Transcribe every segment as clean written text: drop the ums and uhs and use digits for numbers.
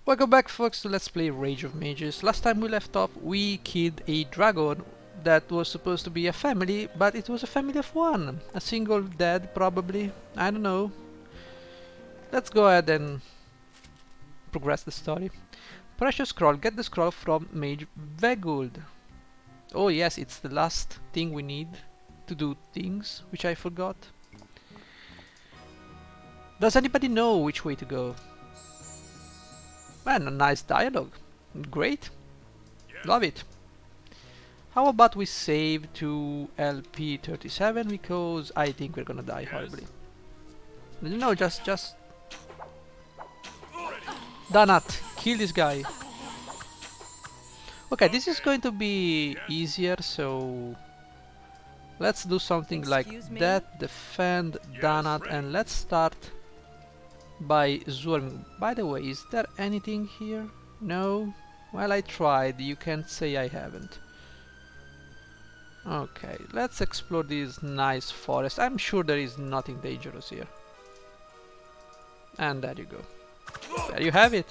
Welcome back, folks, to Let's Play Rage of Mages. Last time we left off, we killed a dragon that was supposed to be a family, but it was a family of one. A single dead, probably. I don't know. Let's go ahead and progress the story. Precious scroll. Get the scroll from Mage Veguld. Oh yes, it's the last thing we need to do things, which I forgot. Does anybody know which way to go? Man, a nice dialogue. Great. Love it. How about we save to ep37 because I think we're gonna die horribly. No, just Donut, kill this guy. Okay, this is going to be easier, so let's do something like that. Defend Donut, and let's start by swarming. By the way, is there anything here? No? Well, I tried. You can't say I haven't. Okay, let's explore this nice forest. I'm sure there is nothing dangerous here. And there you go. There you have it.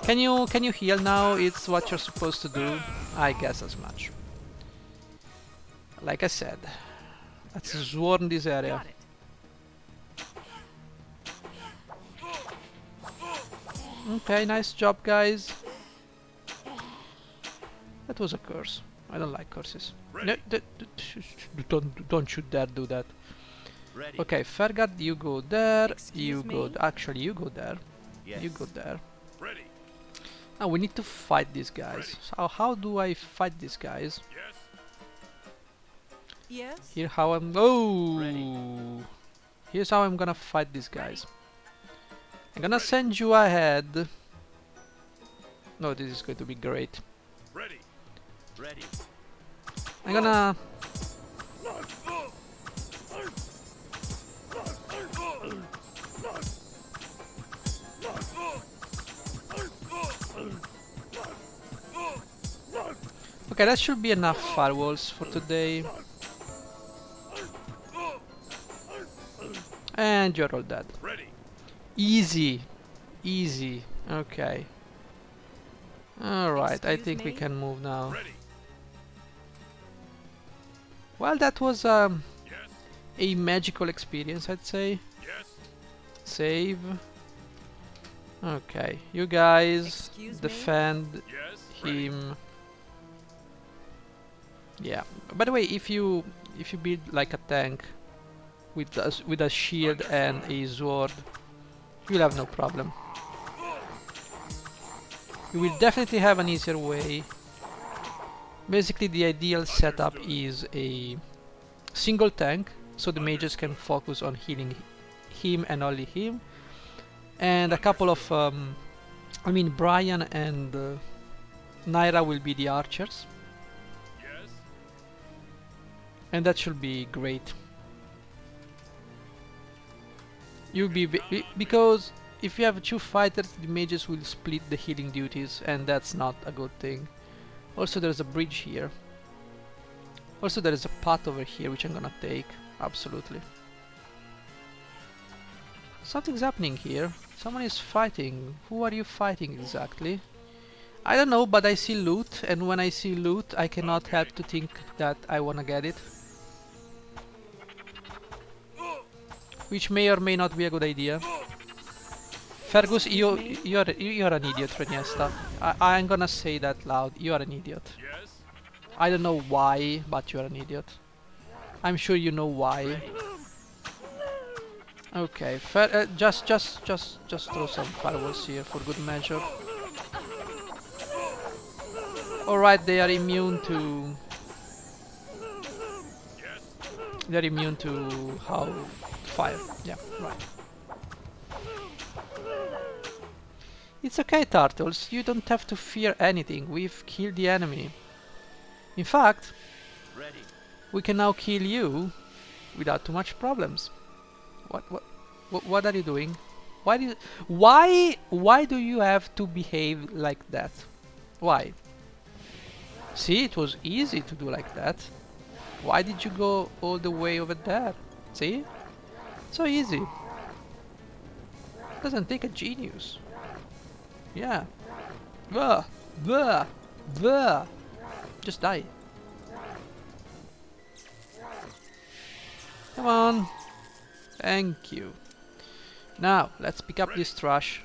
Can you heal now? It's what you're supposed to do. I guess as much. Like I said, let's swarm this area. Okay, nice job, guys. That was a curse. I don't like curses. No, don't you dare do that. Okay, Fergard, you go there. You go. Actually, you go there. You go there. Now we need to fight these guys. So how do I fight these guys? Yes. Here how I'm. Oh, here's how I'm gonna fight these guys. I'm gonna send you ahead. No, this is going to be great. Ready. I'm gonna. Okay, that should be enough firewalls for today. And you're all dead. Easy. Easy. Okay. Alright, I think we can move now. Well, that was a magical experience, I'd say. Save. Okay, you guys defend him. Yeah. By the way, if you build like a tank with a shield and a sword, you'll have no problem. You will definitely have an easier way. Basically, the ideal setup is a single tank, so the mages can focus on healing him and only him, and a couple of I mean Brian and Naira will be the archers, and that should be great. You'll be because if you have two fighters, the mages will split the healing duties, and that's not a good thing. Also, there's a bridge here. Also, there is a path over here, which I'm gonna take. Absolutely. Something's happening here. Someone is fighting. Who are you fighting exactly? I don't know, but I see loot, and when I see loot, I cannot help to think that I wanna get it. Which may or may not be a good idea. Fergus, you're an idiot, Reniesta. I'm gonna say that loud. You are an idiot. I don't know why, but you're an idiot. I'm sure you know why. Okay, just throw some fireballs here for good measure. Alright, they are immune to... They're immune to how... fire. Yeah, right. It's okay, Turtles. You don't have to fear anything. We've killed the enemy. In fact, we can now kill you without too much problems. What are you doing? Why do you have to behave like that? Why? See, it was easy to do like that. Why did you go all the way over there? See? So easy. Doesn't take a genius. Yeah. Blah, blah, blah. Just die. Come on. Thank you. Now, let's pick up this trash.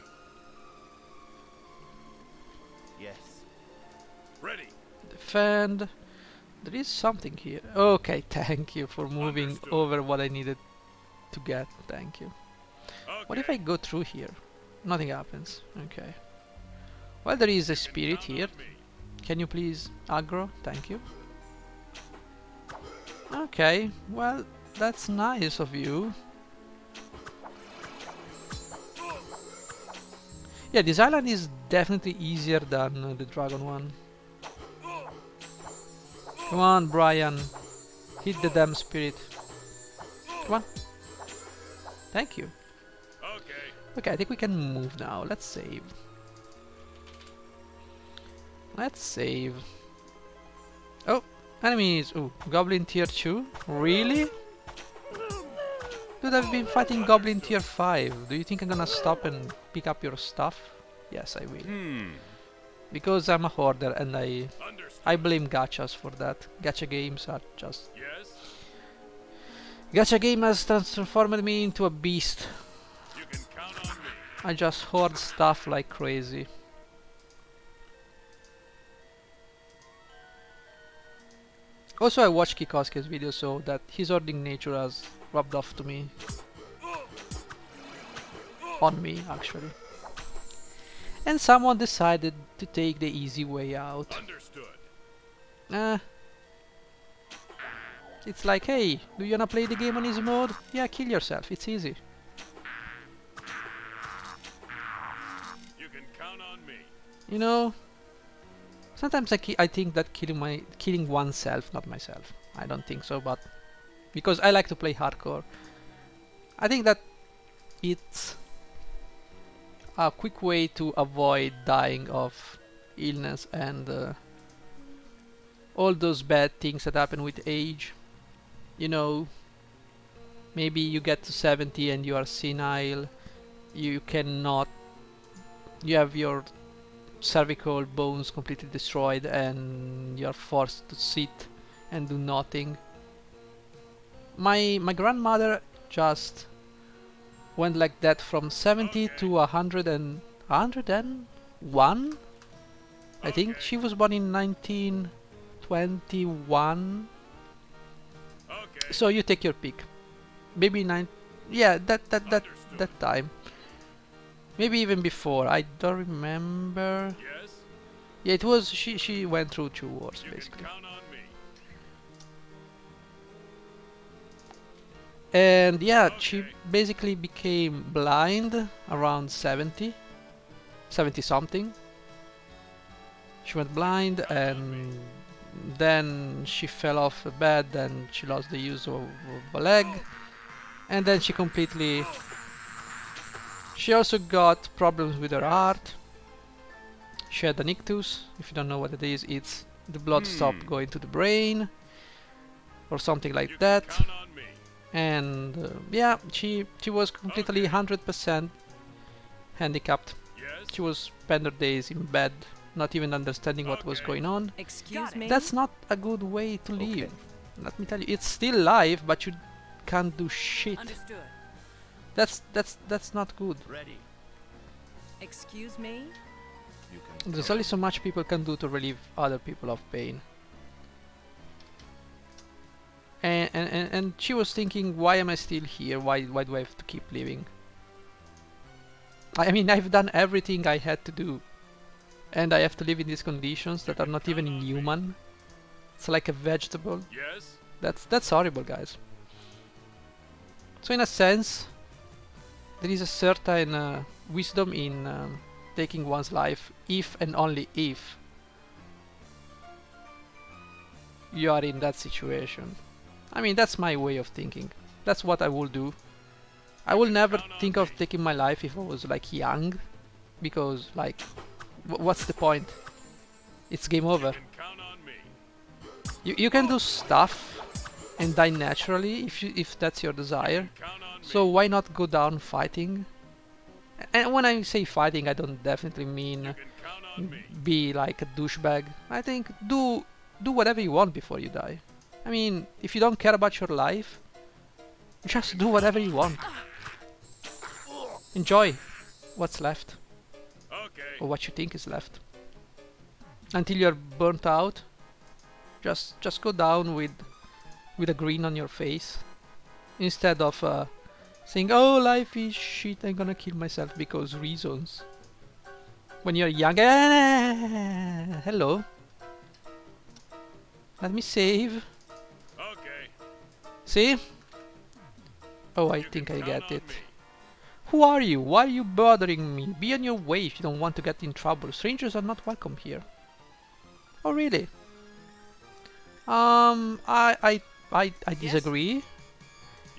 Yes. Ready. Defend. There is something here. Okay, thank you for moving Understood. over what I needed to get. Thank you. What if I Okay. go through here? Nothing happens. Okay. Well, there is a You can spirit count here. on me. Can you please aggro? Thank you. Okay, well, that's nice of you. Yeah, this island is definitely easier than the dragon one. Come on, Brian. Hit the damn spirit. Come on. Thank you. Okay. Okay, I think we can move now. Let's save. Let's save. Oh, enemies. Oh, Goblin tier 2? Really? Dude, I've been fighting Goblin tier 5. Do you think I'm gonna stop and pick up your stuff? Yes, I will. Because I'm a hoarder and I Understood. blame gachas for that. Gacha games are just... Yes. Gacha game has transformed me into a beast. You can count on me. I just hoard stuff like crazy. Also, I watched Kikosuke's video, so that his hoarding nature has rubbed off to me. On me, actually. And someone decided to take the easy way out. Understood. It's like, hey, do you wanna play the game on easy mode? Yeah, kill yourself, it's easy. You can count on me. You know, sometimes I think that killing oneself, not myself. I don't think so, but because I like to play hardcore, I think that it's a quick way to avoid dying of illness and all those bad things that happen with age. You know, maybe you get to 70 and you are senile. You cannot. You have your cervical bones completely destroyed and you're forced to sit and do nothing. My grandmother just went like that from 70 to 101. I think she was born in 1921. Okay. So you take your pick. Maybe yeah, that time. Maybe even before. I don't remember. Yes. Yeah, it was she went through 2 wars You basically. can count on me. And yeah, she Okay. basically became blind around 70 something. She went blind and then she fell off a bed and she lost the use of a leg. And then she completely... She also got problems with her heart. She had an ictus. If you don't know what it is, it's the blood stopped going to the brain or something like You that. can count on me. And yeah, she was completely 100% handicapped. Yes. She was spend her days in bed, not even understanding what was Okay. going on. Excuse me? That's not a good way to live. Let me tell you, it's still life, but you can't do shit. Understood. That's not good. Ready. Excuse me? You can. There's only so much people can do to relieve other people of pain. And she was thinking, why am I still here? Why do I have to keep living? I mean, I've done everything I had to do, and I have to live in these conditions that are not even inhuman. It's like a vegetable. Yes. That's horrible, guys. So in a sense, there is a certain wisdom in taking one's life if and only if you are in that situation. I mean, that's my way of thinking. That's what I will do. I will never think of taking my life if I was like young, because like, what's the point? It's game over. You can count on me. You can do stuff and die naturally if that's your desire. Count on me. So why not go down fighting? And when I say fighting, I don't definitely mean You can count on me. be like a douchebag. I think do whatever you want before you die. I mean, if you don't care about your life, just do whatever you want. Enjoy what's left, Okay. or what you think is left, until you're burnt out. Just go down with a grin on your face, instead of saying, "Oh, life is shit. I'm gonna kill myself because reasons." When you're young, hello, let me save. Okay. See? Oh, I You think can I count get on it. me. Who are you? Why are you bothering me? Be on your way if you don't want to get in trouble. Strangers are not welcome here. Oh, really? I Yes? disagree,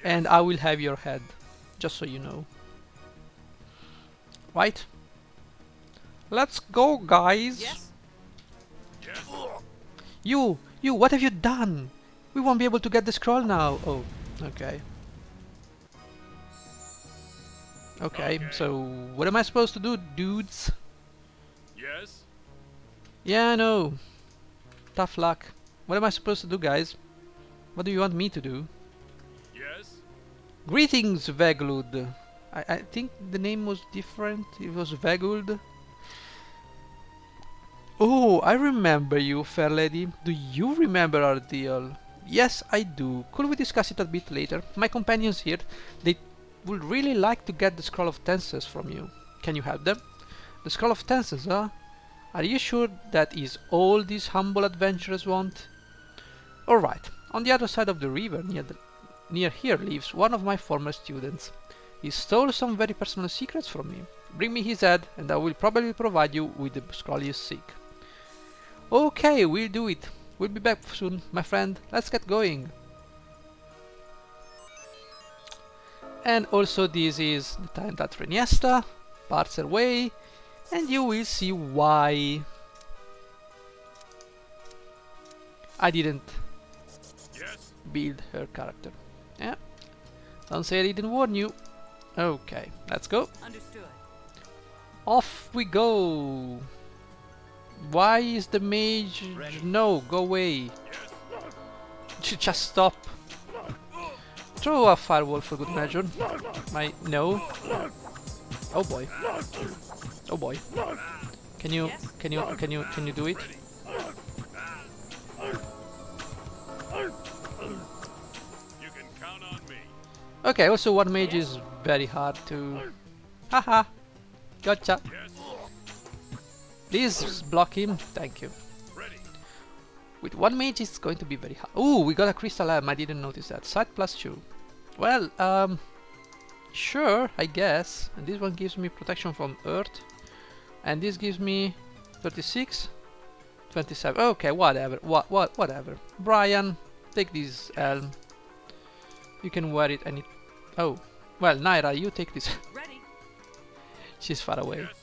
and I will have your head, just so you know. Right? Let's go, guys. Yes? Yes. You, what have you done? We won't be able to get the scroll now. Oh, okay. Okay, Okay. so what am I supposed to do, dudes? Yes. Yeah, I know. Tough luck. What am I supposed to do, guys? What do you want me to do? Yes. Greetings, Veglud. I think the name was different. It was Veguld. Oh, I remember you, fair lady. Do you remember our deal? Yes, I do. Could we discuss it a bit later? My companions here, they would really like to get the Scroll of Tenses from you. Can you help them? The Scroll of Tenses, huh? Are you sure that is all these humble adventurers want? Alright, on the other side of the river, near here, lives one of my former students. He stole some very personal secrets from me. Bring me his head, and I will probably provide you with the scroll you seek. Okay, we'll do it. We'll be back soon, my friend. Let's get going. And also this is the time that Reniesta parts away, and you will see why I didn't Yes. build her character. Yeah, don't say I didn't warn you. Okay, let's go. Understood. Off we go. Why is the mage? Ready. No, go away. Yes. Just stop. Throw a firewall for good measure. No. Oh boy. Oh boy. Can you Yes? can you do it? You can count on me. Okay, also one mage is very hard to. Haha. Gotcha. Yes. Please block him. Thank you. Ready. With one mage it's going to be very hard. Ooh, we got a crystal arm. I didn't notice that. Sight +2. Well, sure, I guess. And this one gives me protection from earth. And this gives me 36, 27. Okay, whatever. Whatever. Brian, take this elm. You can wear it any. Oh, well, Naira, you take this. Ready? She's far away. Yes.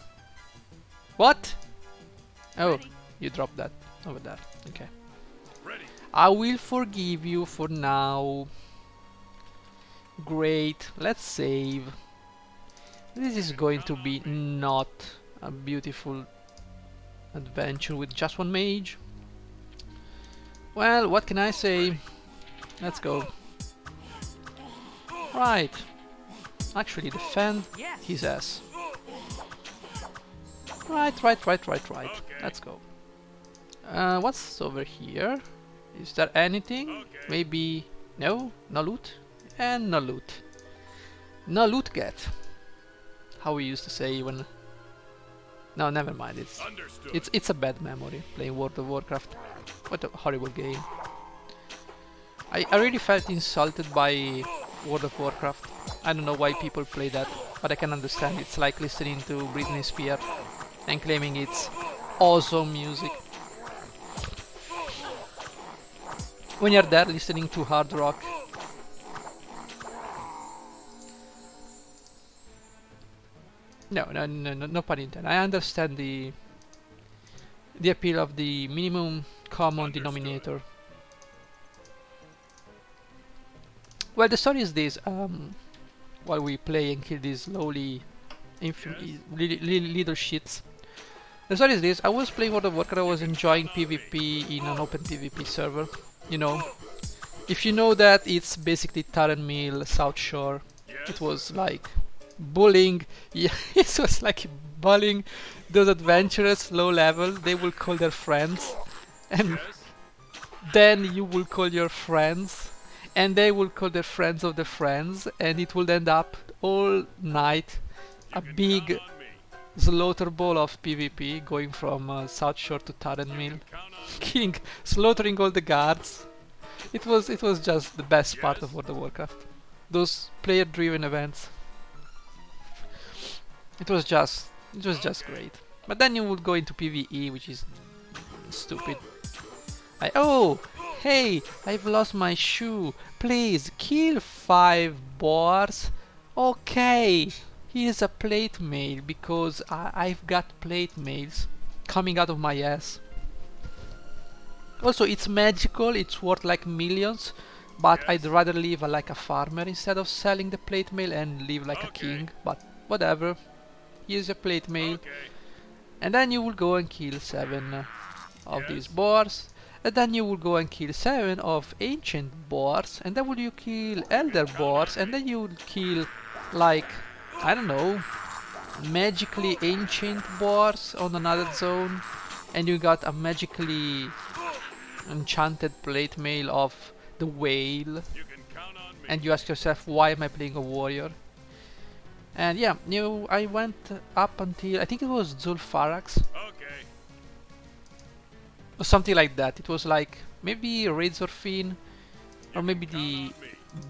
What? Oh, Ready? you dropped that over there. Okay. Ready. I will forgive you for now. Great. Let's save. This is going to be not a beautiful adventure with just one mage. Well, what can I say? Let's go. Right. Actually, defend Yes. his ass. Right. Okay. Let's go. What's over here? Is there anything? Okay. Maybe... No? No loot? And no loot. No loot get. How we used to say when... No, never mind. Understood. It's a bad memory playing World of Warcraft. What a horrible game. I really felt insulted by World of Warcraft. I don't know why people play that, but I can understand. It's like listening to Britney Spears and claiming it's awesome music. When you're there listening to hard rock. No pun intended. I understand the appeal of the minimum common Understood. denominator. Well, the story is this. While we play and kill these lowly little shits. The story is this: I was playing World of Warcraft. I was enjoying PvP in an open PvP server. You know, if you know that, it's basically Taren Mill, South Shore. It was like bullying. Yeah, it was like bullying those adventurers low level. They will call their friends, and then you will call your friends, and they will call their friends of their friends, and it will end up all night a big slaughter ball of PvP going from South Shore to Taren Mill, killing, slaughtering all the guards. It was just the best part of World of Warcraft. Those player-driven events. It was just great. But then you would go into PvE, which is stupid. Oh, hey, I've lost my shoe. Please kill 5 boars. Okay, here's a plate mail because I've got plate mails coming out of my ass. Also, it's magical, it's worth like millions, but I'd rather live like a farmer instead of selling the plate mail and live like a king. But whatever, here's a plate mail. And then you will go and kill 7 of these boars. And then you will go and kill 7 of ancient boars. And then will you kill elder boars. And then you will kill, like, I don't know, magically ancient boars on another zone. And you got a magically enchanted plate mail of the whale. And you ask yourself, why am I playing a warrior? And yeah, I went up until, I think it was Zul'Farrak's. Or something like that. It was like maybe Razorfin, or maybe the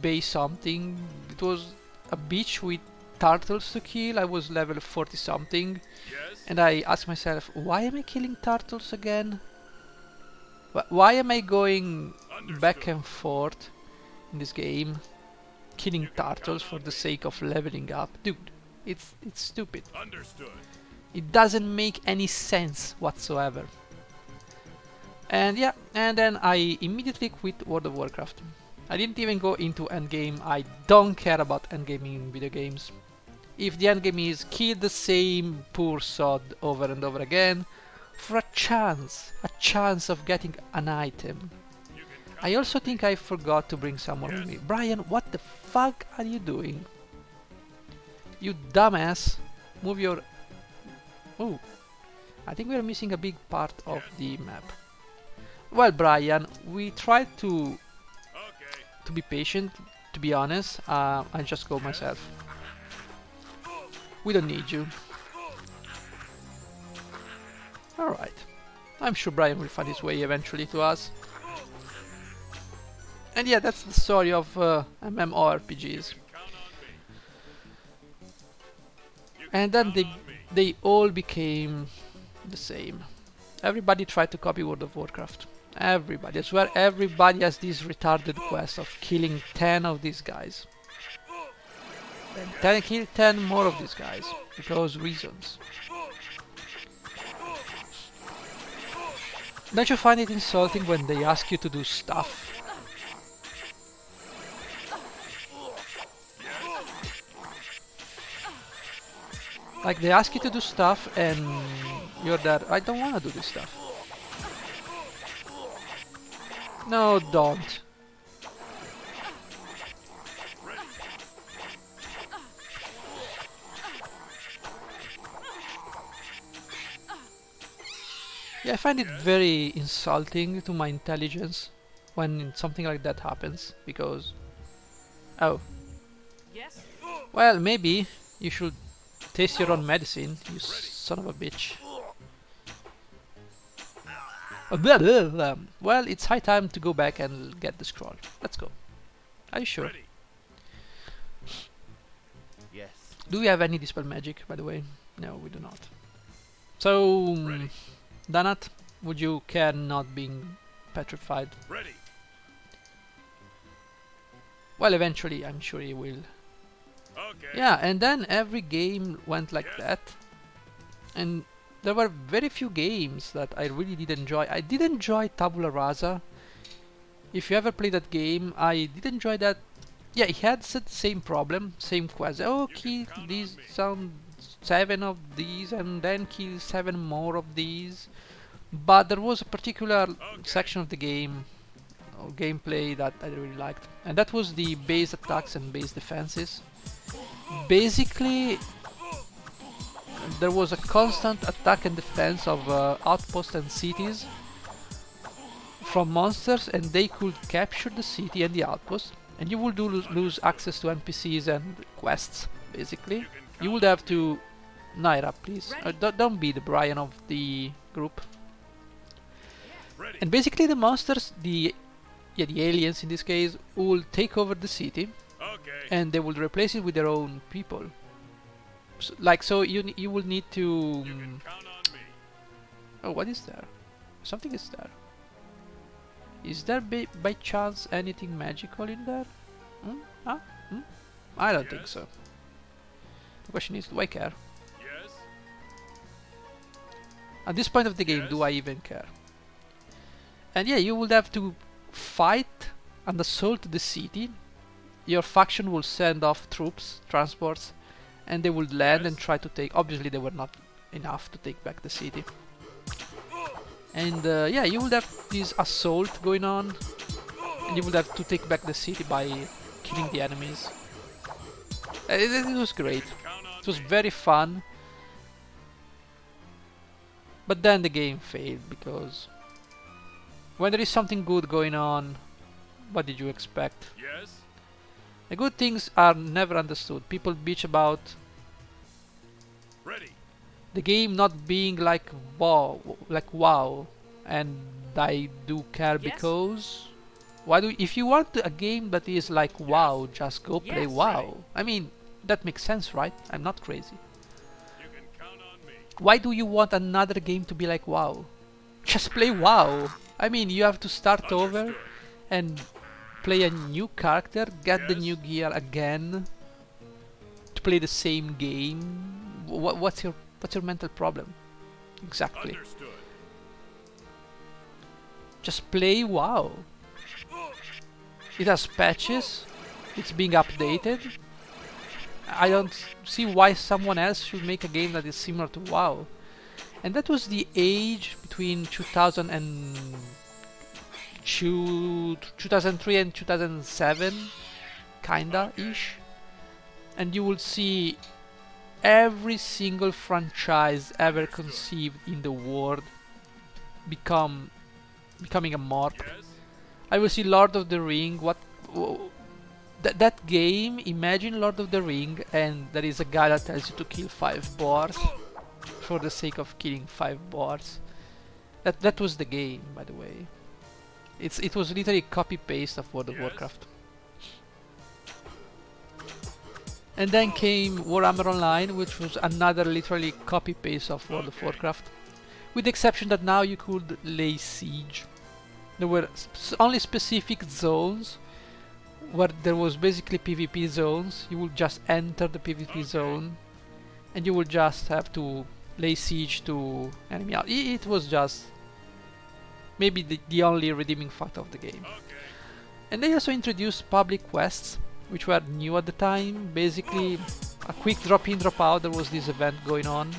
Bay something. It was a beach with turtles to kill. I was level 40 something, and I asked myself, why am I killing turtles again? Why am I going back and forth in this game, killing turtles for the sake of leveling up? Dude, it's stupid. It doesn't make any sense whatsoever. And yeah, and then I immediately quit World of Warcraft. I didn't even go into endgame. I don't care about endgame in video games. If the endgame is kill the same poor sod over and over again for a chance of getting an item. I also think I forgot to bring someone with me. Brian, what the fuck are you doing? You dumbass. Move your... Oh, I think we're missing a big part of the map. Well, Brian, we tried to be patient. To be honest, I just go myself. We don't need you. Alright. I'm sure Brian will find his way eventually to us. And yeah, that's the story of MMORPGs. And then they all became the same. Everybody tried to copy World of Warcraft. Everybody. I swear everybody has this retarded quest of killing 10 of these guys. Then kill 10 more of these guys. Because reasons. Don't you find it insulting when they ask you to do stuff? Like they ask you to do stuff and you're there, I don't wanna do this stuff. No, don't. Yeah, I find it very insulting to my intelligence when something like that happens, because... Oh. Yes. Well, maybe you should taste your own medicine, you son of a bitch. Blah, blah, blah. Well, it's high time to go back and get the scroll. Let's go. Are you sure? Yes. Do we have any dispel magic, by the way? No, we do not. So, Danat, would you care not being petrified? Well, eventually, I'm sure he will. Yeah, and then every game went like that. And there were very few games that I really did enjoy. I did enjoy Tabula Rasa. If you ever played that game, I did enjoy that. Yeah, it had the same problem, same quest. Oh, kill these sound 7 of these and then kill 7 more of these. But there was a particular section of the game or gameplay that I really liked, and that was the base attacks and base defenses. Basically, there was a constant attack and defense of outposts and cities from monsters, and they could capture the city and the outpost, and you would lose access to NPCs and quests. Basically, you would have to Naira, please. Don't be the Brian of the group. Ready. And basically, the monsters, the aliens in this case, will take over the city, Okay. and they will replace it with their own people. So you will need to. You can count on me. Oh, what is there? Something is there. Is there by chance anything magical in there? Huh? I don't think Yes. so. The question is, do I care? Yes. At this point of the game, do I even care? And yeah, you would have to fight and assault the city. Your faction will send off troops, transports, and they would land and try to take. Obviously, they were not enough to take back the city. And yeah, you would have this assault going on, and you would have to take back the city by killing the enemies. It was great. Count on It was me. very fun. But then the game failed because when there is something good going on, what did you expect? Yes. The good things are never understood. People bitch about Ready. the game not being like wow, and I do care Yes. because if you want a game that is like wow, just go play Yes. wow. I mean, that makes sense, right? I'm not crazy. You can count on me. Why do you want another game to be like wow? Just play wow. I mean, you have to start over Understood. and play a new character, get the Yes. new gear again to play the same game. What's your mental problem? Exactly. Understood. Just play WoW. It has patches. It's being updated. I don't see why someone else should make a game that is similar to WoW. And that was the age between 2003 and 2007, kinda-ish. And you will see every single franchise ever conceived in the world becoming a morph. Yes. I will see Lord of the Ring. That game? Imagine Lord of the Ring, and there is a guy that tells you to kill 5 boars for the sake of killing 5 boars. That was the game, by the way. It was literally copy paste of World of Yes. Warcraft. And then came Warhammer Online, which was another literally copy paste of World of Warcraft, with the exception that now you could lay siege. There were only specific zones where there was basically PvP zones. You would just enter the PvP zone, and you would just have to lay siege to enemy. It was just maybe the only redeeming factor of the game. Okay. And they also introduced public quests, which were new at the time. Basically, a quick drop in, drop out. There was this event going on,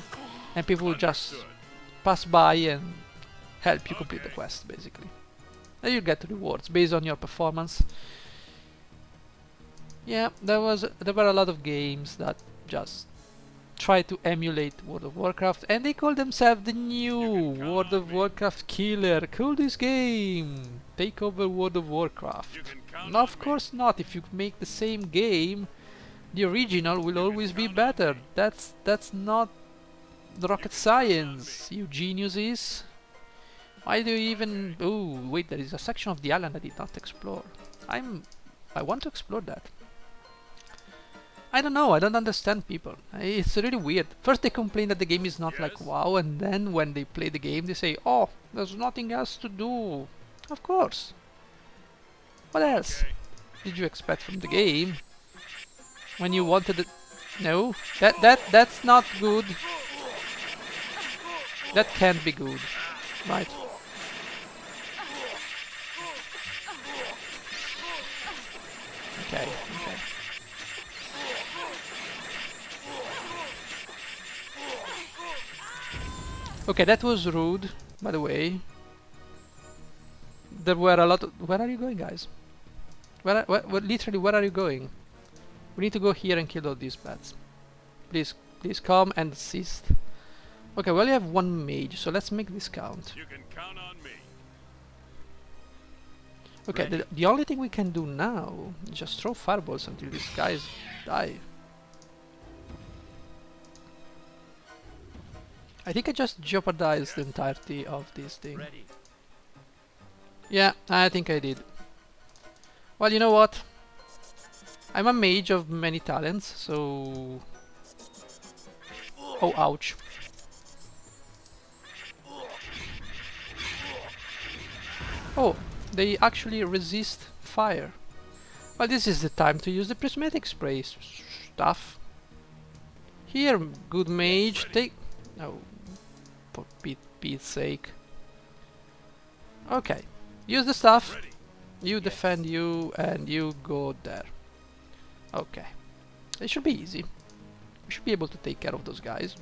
and people would just Understood. pass by and help you complete the quest, basically. And you get rewards based on your performance. Yeah, there were a lot of games that just try to emulate World of Warcraft, and they call themselves the new World of Warcraft killer. Call this game Take Over World of Warcraft. You can count No, on of me. course not. If you make the same game, the original will always be better. That's not rocket science, you geniuses. Why do you even... Oh, wait, there is a section of the island I did not explore. I want to explore that. I don't know, I don't understand people. It's really weird. First they complain that the game is not like Yes. WoW, and then when they play the game they say, oh, there's nothing else to do. Of course. What else Okay. did you expect from the game? When you wanted it... No, that's not good. That can't be good. Right. Okay, okay. Okay, that was rude, by the way. There were a lot of... Where are you going, guys? Literally, where are you going? We need to go here and kill all these bats. Please, please come and assist. Okay, we only have one mage, so let's make this count. You can count on me. Okay, the only thing we can do now is just throw fireballs until these guys die. I think I just jeopardized the entirety of this thing. Ready. Yeah, I think I did. Well, you know what? I'm a mage of many talents, so... Oh, ouch. Oh, they actually resist fire. Well, this is the time to use the prismatic spray stuff. Here, good mage, take... Oh, for Pete's sake. Okay, use the stuff. Ready. You defend you, and you go there. Okay. It should be easy. We should be able to take care of those guys.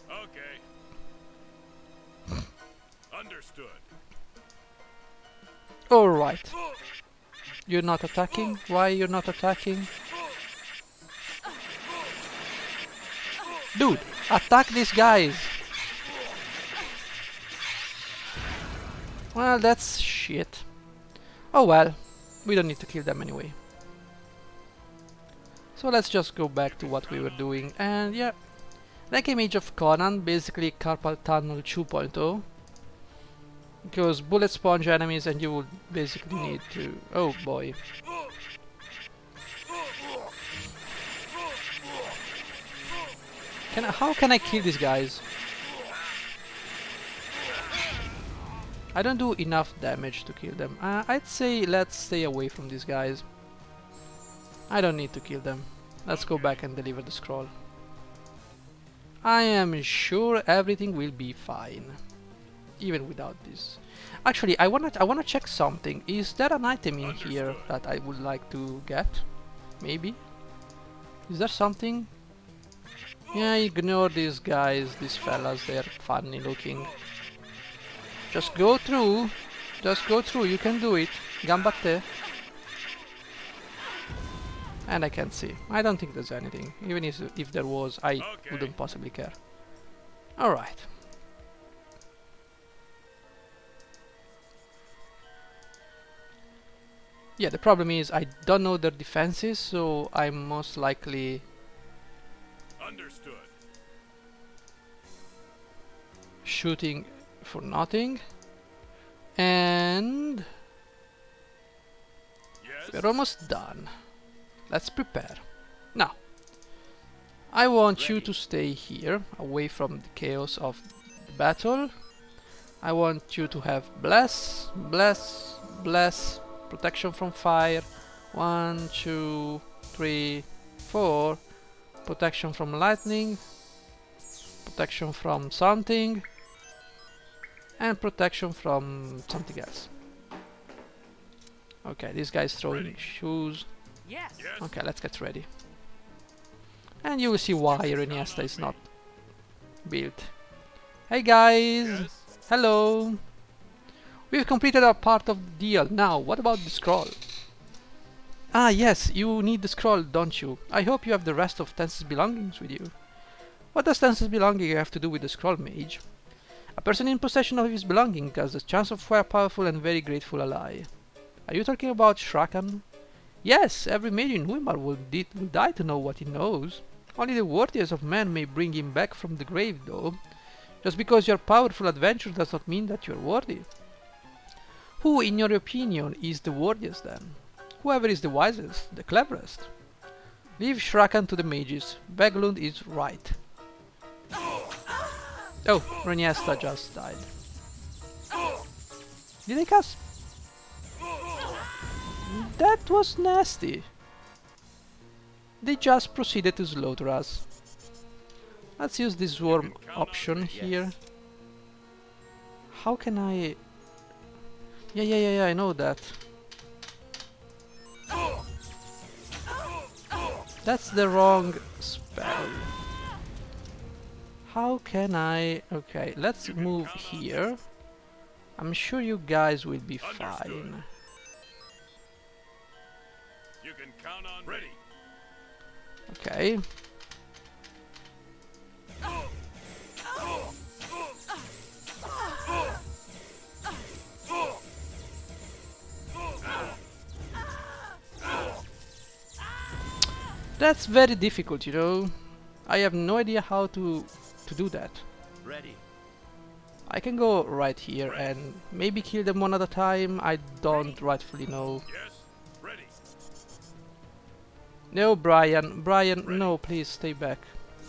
Okay. Understood. Alright. You're not attacking? Why you're not attacking? Dude, attack these guys! Well, that's shit. Oh well, we don't need to kill them anyway. So let's just go back to what we were doing, and yeah. Like Image of Conan, basically Carpal Tunnel 2.0. Because bullet sponge enemies and you will basically need to... Oh boy. How can I kill these guys? I don't do enough damage to kill them. I'd say let's stay away from these guys. I don't need to kill them. Let's go back and deliver the scroll. I am sure everything will be fine. Even without this. Actually, I wanna check something. Is there an item in here that I would like to get? Maybe? Is there something? Yeah, ignore these guys, these fellas, they're funny looking. Just go through. Just go through, you can do it. Gambatte. And I can't see. I don't think there's anything. Even if there was, I wouldn't possibly care. Alright. Yeah, the problem is I don't know their defenses, so I'm most likely Understood. shooting for nothing. And Yes. we're almost done. Let's prepare. Now, I want you to stay here, away from the chaos of the battle. I want you to have bless, bless, bless, protection from fire. 1, 2, 3, 4. Protection from lightning, protection from something, and protection from something else. Okay, this guy's throwing shoes. Yes. Yes. Okay, let's get ready. And you will see why Reniesta is not built. Hey guys! Yes. Hello! We've completed our part of the deal. Now, what about the scroll? Ah yes, you need the scroll, don't you? I hope you have the rest of Tense's belongings with you. What does Tense's belonging have to do with the scroll, mage? A person in possession of his belonging has the chance of a powerful and very grateful ally. Are you talking about Shrakan? Yes, every mage in Wimar will die to know what he knows. Only the worthiest of men may bring him back from the grave, though. Just because you're powerful adventurer does not mean that you're worthy. Who, in your opinion, is the worthiest then? Whoever is the wisest, the cleverest. Leave Shrakan to the mages. Veglund is right. Oh, Reniesta just died. Did they cast? That was nasty. They just proceeded to slaughter us. Let's use this worm option here. How can I... Yeah, I know that. That's the wrong spell. How can I... Okay, let's You can move count on here. I'm sure you guys will be Understood. fine. You can count on ready. Okay. That's very difficult, you know. I have no idea how to do that. Ready. I can go right here and maybe kill them one at a time. I don't rightfully know. Yes. Ready. No, Brian. Brian, Ready. no, please stay back.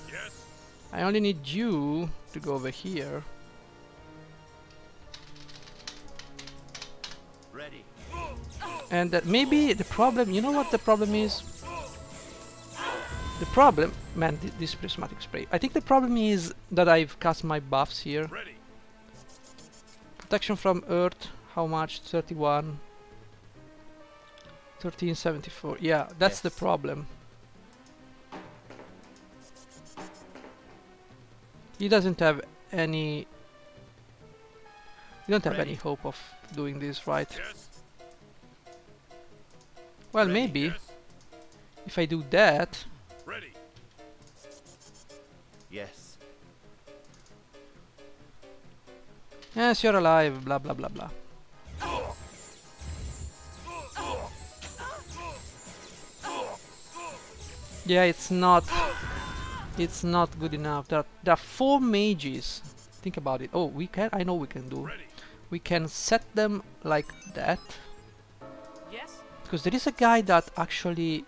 Yes. I only need you to go over here. Ready. And that maybe the problem, you know what the problem is? The problem, man, this prismatic spray. I think the problem is that I've cast my buffs here. Ready. Protection from Earth, how much? 31. 1374. Yeah, that's the Yes. problem. He doesn't have any... You don't have Ready. any hope of doing this, right? Yes. Well, Ready. maybe. Yes. If I do that... Ready. Yes. Yes, you're alive, blah blah blah blah. Yeah, it's not good enough. There are 4 mages. Think about it. Oh, we can, I know we can do. Ready. We can set them like that. Yes. Because there is a guy that actually...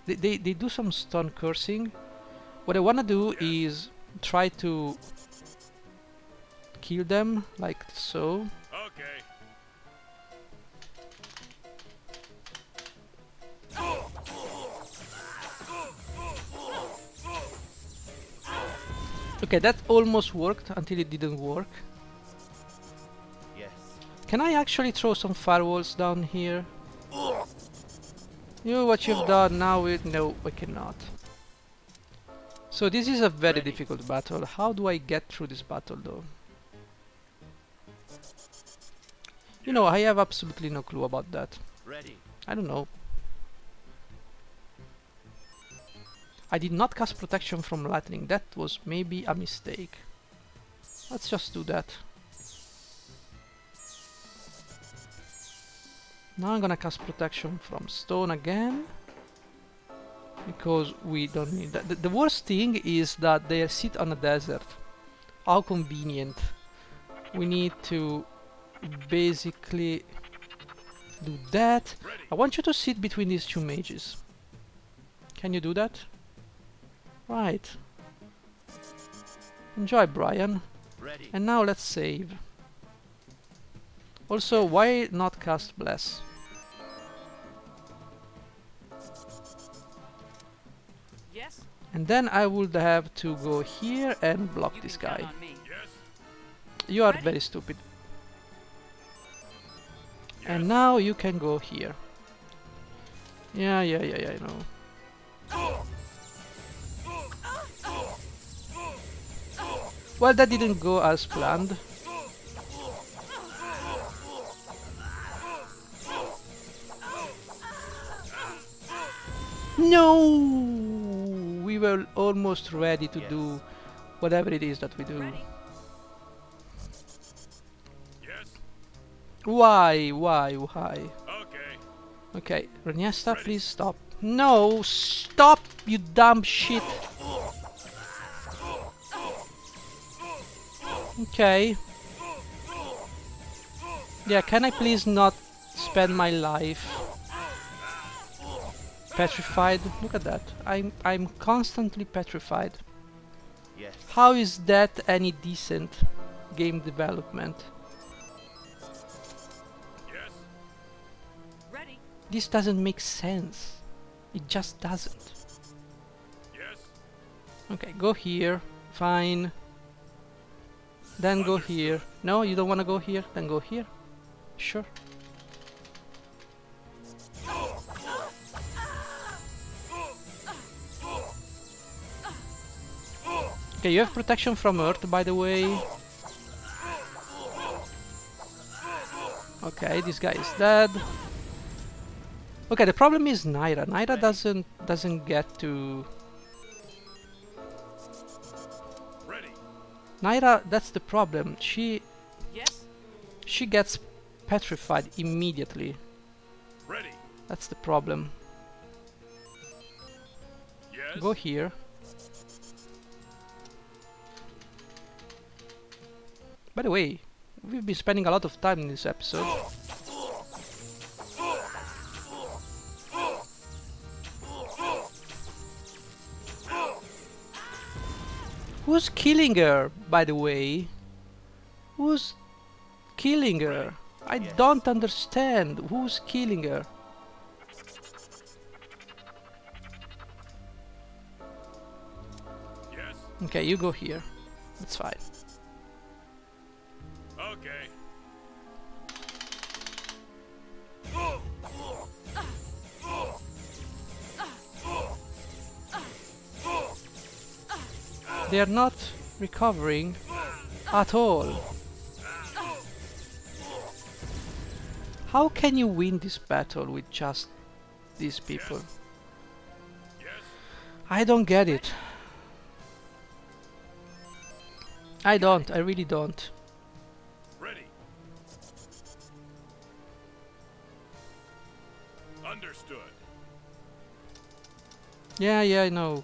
They do some stun cursing. What I wanna do is try to kill them like so. Okay. Okay, that almost worked until it didn't work. Yes. Can I actually throw some firewalls down here? You know what you've done now? No, I cannot. So this is a very Ready. difficult battle. How do I get through this battle though? You know, I have absolutely no clue about that. Ready. I don't know. I did not cast protection from lightning. That was maybe a mistake. Let's just do that. Now I'm gonna cast protection from stone again. Because we don't need that. The worst thing is that they sit on a desert. How convenient. We need to basically do that. Ready. I want you to sit between these 2 mages. Can you do that? Right. Enjoy, Brian. Ready. And now let's save. Also, why not cast Bless? Yes. And then I would have to go here and block You this can count guy. on me. Yes. You are Ready. very stupid. Yes. And now you can go here. Yeah, I know. Well, that didn't go as planned. No! We were almost ready to Yes. do whatever it is that we do. Ready. Yes. Why? Okay. Okay, Reniesta, Ready. please stop. No, stop, you dumb shit. Okay. Yeah, can I please not spend my life petrified? Look at that. I'm constantly petrified. Yes. How is that any decent game development? Yes. Ready. This doesn't make sense. It just doesn't. Yes. Okay, go here. Fine. Then go Understood. here. No, you don't want to go here? Then go here. Sure. Okay, you have protection from Earth, by the way. Okay, this guy is dead. Okay, the problem is Naira. Naira doesn't get to... Ready. Naira, that's the problem. Yes. She gets petrified immediately. Ready. That's the problem. Yes. Go here. By the way, we've been spending a lot of time in this episode. Who's killing her, by the way? Who's killing her? I Yes. don't understand. Who's killing her? Yes. Okay, you go here. That's fine. Okay. They are not recovering at all. How can you win this battle with just these people? Yes. I don't get it. I don't. I really don't. Ready. Understood. Yeah, I know.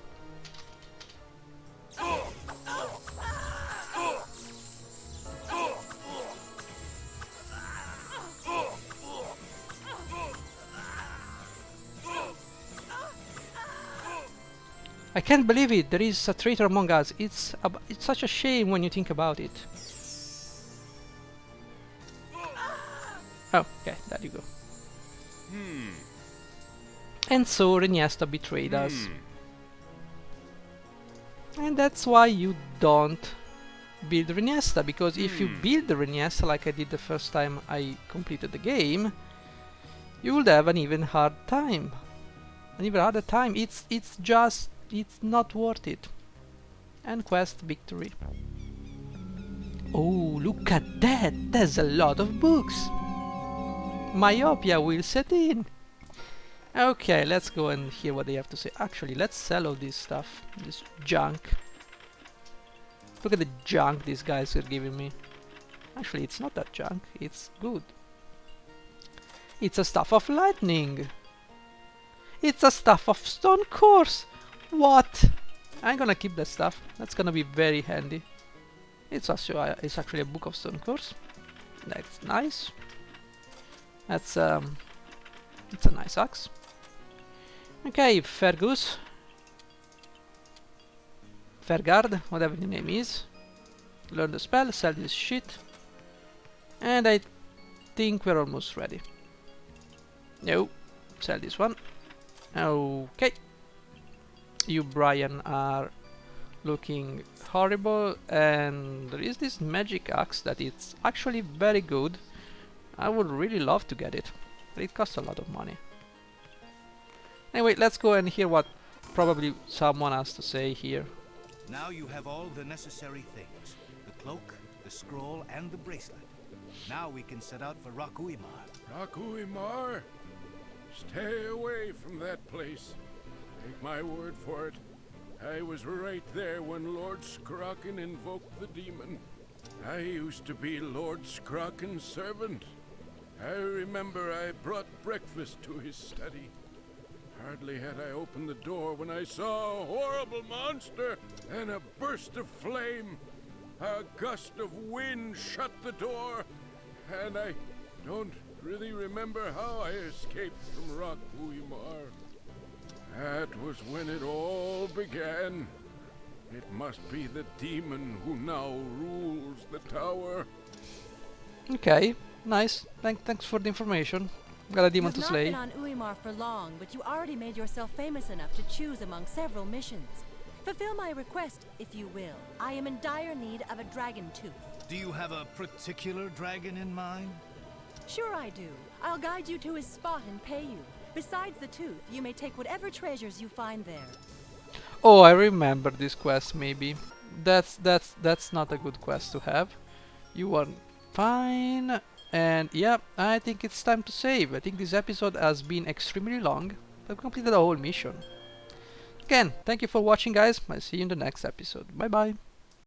I can't believe it. There is a traitor among us. It's such a shame when you think about it. Oh, okay, there you go. And so Reniesta betrayed us. And that's why you don't build Reniesta, because if you build the Reniesta like I did the first time I completed the game, you would have an even hard time. An even harder time. It's not worth it. And quest victory. Oh, look at that! There's a lot of books! Myopia will set in! Okay, let's go and hear what they have to say. Actually, let's sell all this stuff. This junk. Look at the junk these guys are giving me. Actually, it's not that junk. It's good. It's a staff of lightning! It's a staff of stone course! What? I'm gonna keep that stuff. That's gonna be very handy. It's also it's actually a book of stone course. That's nice. That's it's a nice axe. Okay, Fergus. Fergard, whatever your name is. Learn the spell, sell this shit. And I think we're almost ready. No, sell this one. Okay. You, Brian, are looking horrible, and there is this magic axe that it's actually very good. I would really love to get it, but it costs a lot of money. Anyway, let's go and hear what probably someone has to say here. Now you have all the necessary things. The cloak, the scroll, and the bracelet. Now we can set out for Rakuimar. Rakuimar? Stay away from that place. Take my word for it. I was right there when Lord Scrocken invoked the demon. I used to be Lord Scrocken's servant. I remember I brought breakfast to his study. Hardly had I opened the door when I saw a horrible monster and a burst of flame. A gust of wind shut the door, and I don't really remember how I escaped from Rakuimar. That was when it all began. It must be the demon who now rules the tower. Okay, nice. Thanks for the information. Got a demon to slay. You've not been on Uimar for long, but you already made yourself famous enough to choose among several missions. Fulfill my request, if you will. I am in dire need of a dragon tooth. Do you have a particular dragon in mind? Sure I do. I'll guide you to his spot and pay you. Besides the tooth, you may take whatever treasures you find there. Oh, I remember this quest, maybe. That's not a good quest to have. You are fine. And yeah, I think it's time to save. I think this episode has been extremely long. I've completed the whole mission. Again, thank you for watching, guys. I'll see you in the next episode. Bye bye.